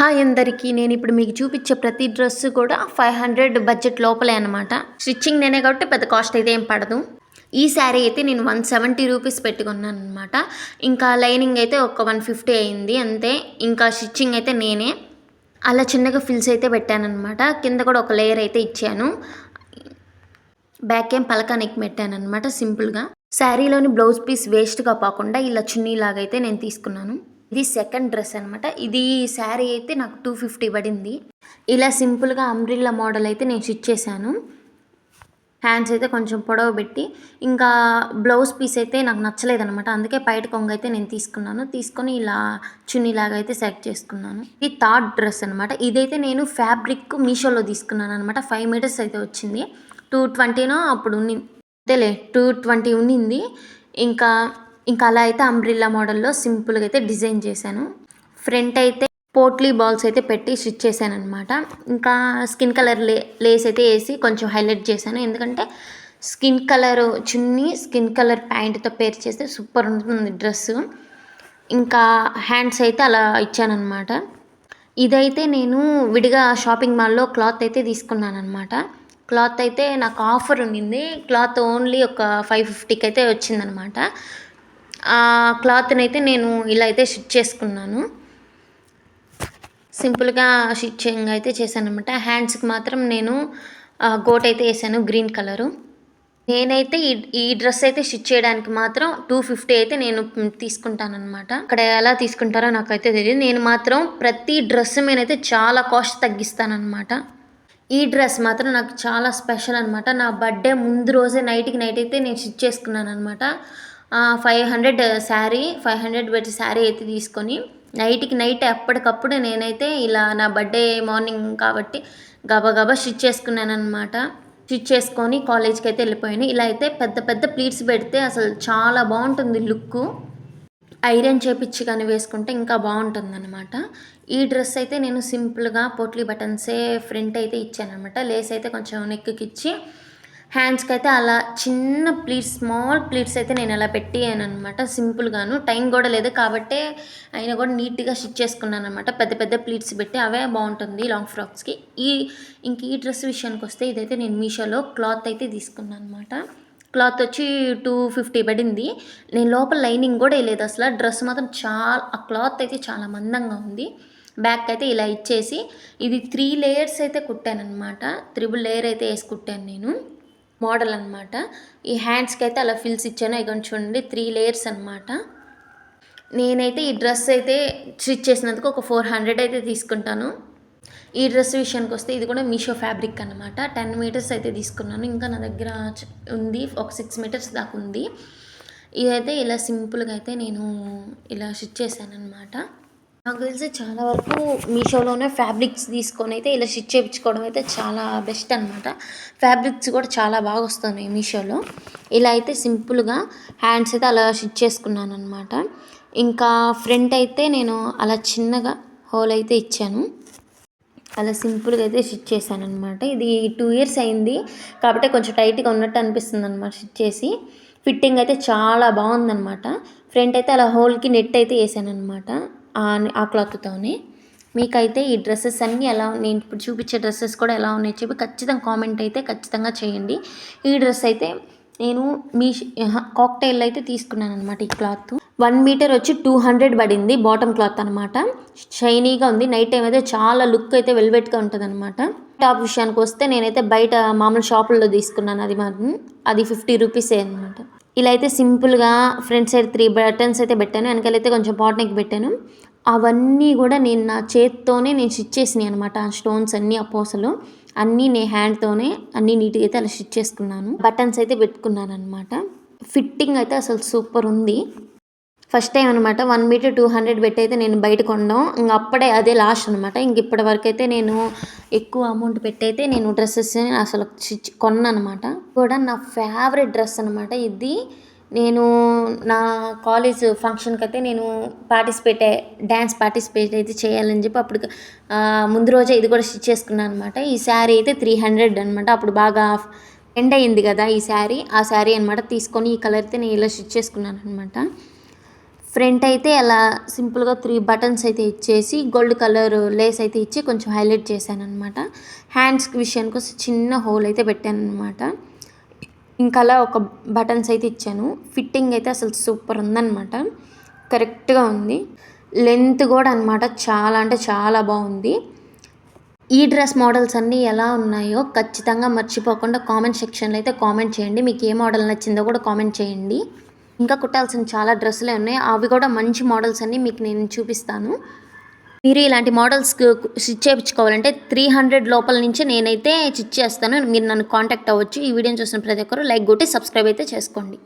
Hi అందరికీ నేను ఇప్పుడు మీకు చూపించే ప్రతి డ్రెస్ కూడా 500 బడ్జెట్ లోపలే అనమాట. స్టిచ్చింగ్ నేనే కాబట్టి పెద్ద కాస్ట్ అయితే ఏం పడదు. ఈ శారీ అయితే నేను 170 రూపీస్ పెట్టుకున్నాను అనమాట. ఇంకా లైనింగ్ అయితే ఒక 150 అయింది అంతే. ఇంకా స్టిచ్చింగ్ అయితే నేనే అలా చిన్నగా ఫిల్స్ అయితే పెట్టానమాట. కింద కూడా ఒక లేయర్ అయితే ఇచ్చాను. బ్యాక్ ఏం పలకా నెక్ పెట్టాను అనమాట సింపుల్గా. శారీలోని బ్లౌజ్ పీస్ వేస్ట్గా పోకుండా ఇలా చున్నీ లాగైతే నేను తీసుకున్నాను. ఇది సెకండ్ డ్రెస్ అనమాట. ఇది శారీ అయితే నాకు 250 పడింది. ఇలా సింపుల్గా అంబ్రిల్లా మోడల్ అయితే నేను స్టిచ్ చేశాను. హ్యాండ్స్ అయితే కొంచెం పొడవు పెట్టి, ఇంకా బ్లౌజ్ పీస్ అయితే నాకు నచ్చలేదనమాట. అందుకే బయట కొంగు అయితే నేను తీసుకొని ఇలా చున్నీలాగా అయితే సెలెక్ట్ చేసుకున్నాను. ఇది థర్డ్ డ్రెస్ అనమాట. ఇదైతే నేను ఫ్యాబ్రిక్ మీషోలో తీసుకున్నాను అనమాట. 5 మీటర్స్ అయితే వచ్చింది. 220నో అప్పుడు ఉంది అంతేలే, 220 ఉన్నింది. ఇంకా అలా అయితే అంబ్రిల్లా మోడల్లో సింపుల్గా అయితే డిజైన్ చేశాను. ఫ్రంట్ అయితే పోట్లీ బాల్స్ అయితే పెట్టి స్టిచ్ చేశాను అనమాట. ఇంకా స్కిన్ కలర్ లేస్ అయితే వేసి కొంచెం హైలైట్ చేశాను. ఎందుకంటే స్కిన్ కలర్ చున్నీ స్కిన్ కలర్ ప్యాంట్తో పేర్ చేస్తే సూపర్ ఉంటుంది డ్రెస్. ఇంకా హ్యాండ్స్ అయితే అలా ఇచ్చానమాట. ఇదైతే నేను విడిగా షాపింగ్ మాల్లో క్లాత్ అయితే తీసుకున్నాను అనమాట. క్లాత్ అయితే నాకు ఆఫర్ ఉండింది. క్లాత్ ఓన్లీ ఒక 550కి అయితే వచ్చిందనమాట. ఆ క్లాత్ని అయితే నేను ఇలా అయితే స్టిచ్ చేసుకున్నాను. సింపుల్గా స్టిచ్చింగ్ అయితే చేశాను అనమాట. హ్యాండ్స్కి మాత్రం నేను గోట్ అయితే వేసాను గ్రీన్ కలరు. నేనైతే ఈ డ్రెస్ అయితే స్టిచ్ చేయడానికి మాత్రం 250 అయితే నేను తీసుకుంటానమాట. అక్కడ ఎలా తీసుకుంటారో నాకైతే తెలియదు. నేను మాత్రం ప్రతి డ్రెస్ మీదైతే చాలా కాస్ట్ తగ్గిస్తానమాట. ఈ డ్రెస్ మాత్రం నాకు చాలా స్పెషల్ అనమాట. నా బర్త్డే ముందు రోజే నైట్ అయితే నేను స్టిచ్ చేసుకున్నాను అనమాట. 500 శారీ 500 పెట్టి శారీ అయితే తీసుకొని నైట్ ఎప్పటికప్పుడు నేనైతే ఇలా నా బర్త్డే మార్నింగ్ కాబట్టి గబగబా స్టిచ్ చేసుకున్నాను అనమాట. స్టిచ్ చేసుకొని కాలేజ్కి అయితే వెళ్ళిపోయాను. ఇలా అయితే పెద్ద ప్లీట్స్ పెడితే అసలు చాలా బాగుంటుంది లుక్. ఐరన్ చేపించి కానీ వేసుకుంటే ఇంకా బాగుంటుంది అనమాట. ఈ డ్రెస్ అయితే నేను సింపుల్గా పోట్లీ బటన్సే ఫ్రంట్ అయితే ఇచ్చాను అనమాట. లేస్ అయితే కొంచెం నెక్కి ఇచ్చి హ్యాండ్స్కి అయితే అలా చిన్న ప్లీట్స్ స్మాల్ ప్లీట్స్ అయితే నేను అలా పెట్టాను అనమాట. సింపుల్గాను టైం కూడా లేదు కాబట్టి అయినా కూడా నీట్గా స్టిచ్ చేసుకున్నాను అనమాట. పెద్ద ప్లీట్స్ పెట్టి అవే బాగుంటుంది లాంగ్ ఫ్రాక్స్కి. ఈ డ్రెస్ విషయానికి వస్తే ఇదైతే నేను మీషోలో క్లాత్ అయితే తీసుకున్నాను అనమాట. క్లాత్ వచ్చి 250 పడింది. నేను లోపల లైనింగ్ కూడా వేయలేదు అసలు. డ్రెస్ మాత్రం ఆ క్లాత్ అయితే చాలా మందంగా ఉంది. బ్యాక్ అయితే ఇలా ఇచ్చేసి ఇది 3 లేయర్స్ అయితే కుట్టాను అనమాట. 3 లేయర్ అయితే వేసి కుట్టాను నేను మోడల్ అనమాట. ఈ హ్యాండ్స్కి అయితే అలా ఫిల్స్ ఇచ్చాను. ఇక చూడండి 3 లేయర్స్ అనమాట. నేనైతే ఈ డ్రెస్ అయితే స్టిచ్ చేసినందుకు ఒక 400 అయితే తీసుకుంటాను. ఈ డ్రెస్ విషయానికి వస్తే ఇది కూడా మీషో ఫ్యాబ్రిక్ అనమాట. 10 మీటర్స్ అయితే తీసుకున్నాను. ఇంకా నా దగ్గర ఉంది ఒక 6 మీటర్స్ దాకా ఉంది. ఇదైతే ఇలా సింపుల్గా అయితే నేను ఇలా స్టిచ్ చేశాను అనమాట. నాకు తెలిసి చాలా వరకు మీషోలోనే ఫ్యాబ్రిక్స్ తీసుకొని అయితే ఇలా స్టిచ్ చేయించుకోవడం అయితే చాలా బెస్ట్ అనమాట. ఫ్యాబ్రిక్స్ కూడా చాలా బాగా వస్తున్నాయి మీషోలో. ఇలా అయితే సింపుల్గా హ్యాండ్స్ అయితే అలా స్టిచ్ చేసుకున్నాను అనమాట. ఇంకా ఫ్రంట్ అయితే నేను అలా చిన్నగా హోల్ అయితే ఇచ్చాను. అలా సింపుల్గా అయితే స్టిచ్ చేశాను అనమాట. ఇది 2 ఇయర్స్ అయింది కాబట్టి కొంచెం టైట్గా ఉన్నట్టు అనిపిస్తుంది అనమాట స్టిచ్ చేసి. ఫిట్టింగ్ అయితే చాలా బాగుందనమాట. ఫ్రంట్ అయితే అలా హోల్కి నెట్ అయితే వేసాను అనమాట ఆ క్లాత్తోనే. మీకైతే ఈ డ్రెస్సెస్ అన్నీ ఎలా నేను ఇప్పుడు చూపించే డ్రెస్సెస్ కూడా ఎలా ఉన్నాయి చెప్పి ఖచ్చితంగా కామెంట్ అయితే ఖచ్చితంగా చేయండి. ఈ డ్రెస్ అయితే నేను కాక్టైల్ అయితే తీసుకున్నాను అనమాట. ఈ క్లాత్ 1 మీటర్ వచ్చి 200 పడింది. బాటమ్ క్లాత్ అనమాట. షైనీగా ఉంది. నైట్ టైం అయితే చాలా లుక్ అయితే వెల్వెట్గా ఉంటుంది అనమాట. టాప్ విషయానికి వస్తే నేనైతే బయట మామూలు షాపుల్లో తీసుకున్నాను. అది 50 రూపీసే అనమాట. ఇలా అయితే సింపుల్గా ఫ్రంట్ సైడ్ 3 బటన్స్ అయితే పెట్టాను. వెనకాలైతే కొంచెం పాట్ నెక్ పెట్టాను. అవన్నీ కూడా నేను నా చేత్తోనే నేను స్టిచ్ చేసినాయి అనమాట. ఆ స్టోన్స్ అన్నీ ఆ పూసలు అన్నీ నేను హ్యాండ్తోనే అన్నీ నీట్గా అయితే అలా స్టిచ్ చేసుకున్నాను. బటన్స్ అయితే పెట్టుకున్నాను అనమాట. ఫిట్టింగ్ అయితే అసలు సూపర్ ఉంది. ఫస్ట్ టైం అనమాట 1 మీటర్ 200 పెట్టి అయితే నేను బయట కొనడం. ఇంక అప్పుడే అదే లాస్ట్ అనమాట. ఇంక ఇప్పటి వరకు అయితే నేను ఎక్కువ అమౌంట్ పెట్టి అయితే నేను డ్రెస్సెస్ అసలు కొన్నానమాట. కూడా నా ఫేవరెట్ డ్రెస్ అనమాట ఇది. నేను నా కాలేజ్ ఫంక్షన్కి అయితే నేను డ్యాన్స్ పార్టిసిపేట్ అయితే చేయాలని చెప్పి అప్పుడు ముందు రోజే ఇది కూడా స్టిచ్ చేసుకున్నాను అనమాట. ఈ శారీ అయితే 300 అనమాట. అప్పుడు బాగా ఎండ్ అయింది కదా ఈ శారీ. ఆ శారీ అనమాట తీసుకొని ఈ కలర్ అయితే నేను ఇలా స్టిచ్ చేసుకున్నాను అనమాట. ఫ్రంట్ అయితే అలా సింపుల్‌గా 3 బటన్స్ అయితే ఇచ్చేసి గోల్డ్ కలర్ లేస్ అయితే ఇచ్చి కొంచెం హైలైట్ చేశాననమాట. హ్యాండ్స్‌కి విషయానికొస్తే చిన్న హోల్ అయితే పెట్టాననమాట. ఇంకా అలా ఒక బటన్స్ అయితే ఇచ్చాను. ఫిట్టింగ్ అయితే అసలు సూపర్ ఉందనమాట. కరెక్ట్‌గా ఉంది. లెంత్ కూడా అనమాట చాలా అంటే చాలా బాగుంది. ఈ డ్రెస్ మోడల్స్ అన్నీ ఎలా ఉన్నాయో ఖచ్చితంగా మర్చిపోకుండా కామెంట్ సెక్షన్‌లో అయితే కామెంట్ చేయండి. మీకు ఏ మోడల్ నచ్చిందో కూడా కామెంట్ చేయండి. ఇంకా కుట్టాల్సిన చాలా డ్రెస్సులే ఉన్నాయి. అవి కూడా మంచి మోడల్స్ అన్నీ మీకు నేను చూపిస్తాను. మీరు ఇలాంటి మోడల్స్‌కి స్టిచ్ చేపించుకోవాలంటే 300 లోపల నుంచి నేనైతే స్టిచ్ చేస్తాను. మీరు నన్ను కాంటాక్ట్ అవ్వచ్చు. ఈ వీడియోని చూసిన ప్రతి ఒక్కరు లైక్ కొట్టి సబ్స్క్రైబ్ అయితే చేసుకోండి.